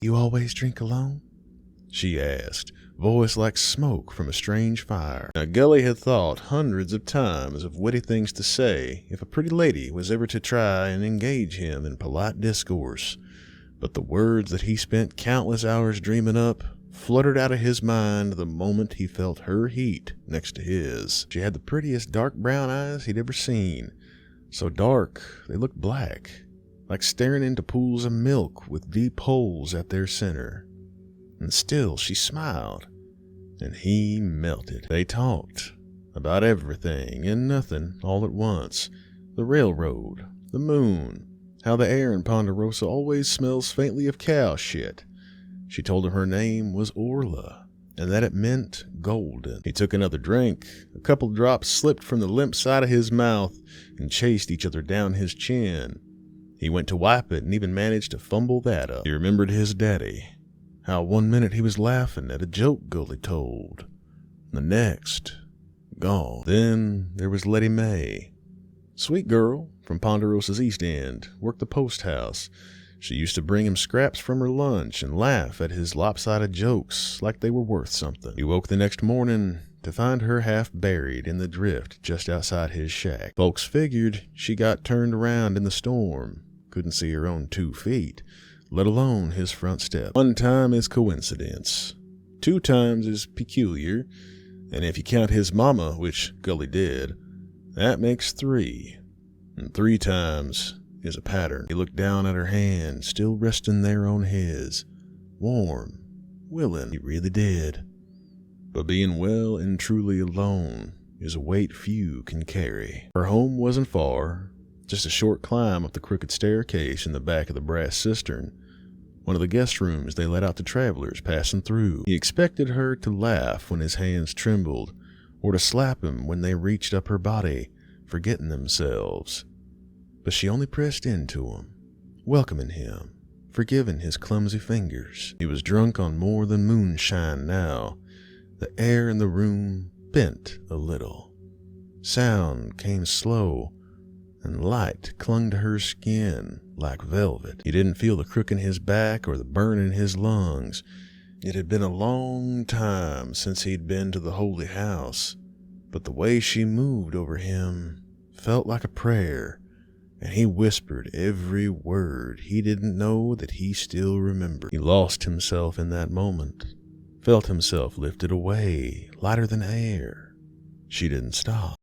"You always drink alone?" she asked, voice like smoke from a strange fire. Now, Gully had thought hundreds of times of witty things to say if a pretty lady was ever to try and engage him in polite discourse, but the words that he spent countless hours dreaming up fluttered out of his mind the moment he felt her heat next to his. She had the prettiest dark brown eyes he'd ever seen, so dark they looked black, like staring into pools of milk with deep holes at their center. And still she smiled, and he melted. They talked about everything and nothing all at once. The railroad, the moon, how the air in Ponderosa always smells faintly of cow shit. She told him her name was Orla, and that it meant golden. He took another drink. A couple drops slipped from the limp side of his mouth and chased each other down his chin. He went to wipe it and even managed to fumble that up. He remembered his daddy. How one minute he was laughing at a joke Gully told, the next, gone. Then there was Letty Mae. Sweet girl from Ponderosa's East End, worked the post house. She used to bring him scraps from her lunch and laugh at his lopsided jokes like they were worth something. He woke the next morning to find her half buried in the drift just outside his shack. Folks figured she got turned around in the storm, couldn't see her own 2 feet. Let alone his front step. 1 time is coincidence. 2 times is peculiar. And if you count his mama, which Gully did, that makes 3. And 3 times is a pattern. He looked down at her hand, still resting there on his. Warm, willing, he really did. But being well and truly alone is a weight few can carry. Her home wasn't far, just a short climb up the crooked staircase in the back of the brass cistern, one of the guest rooms they let out to travelers passing through. He expected her to laugh when his hands trembled, or to slap him when they reached up her body, forgetting themselves. But she only pressed into him, welcoming him, forgiving his clumsy fingers. He was drunk on more than moonshine now. The air in the room bent a little. Sound came slow, and light clung to her skin like velvet. He didn't feel the crook in his back or the burn in his lungs. It had been a long time since he'd been to the holy house, but the way she moved over him felt like a prayer, and he whispered every word he didn't know that he still remembered. He lost himself in that moment, felt himself lifted away, lighter than air. She didn't stop.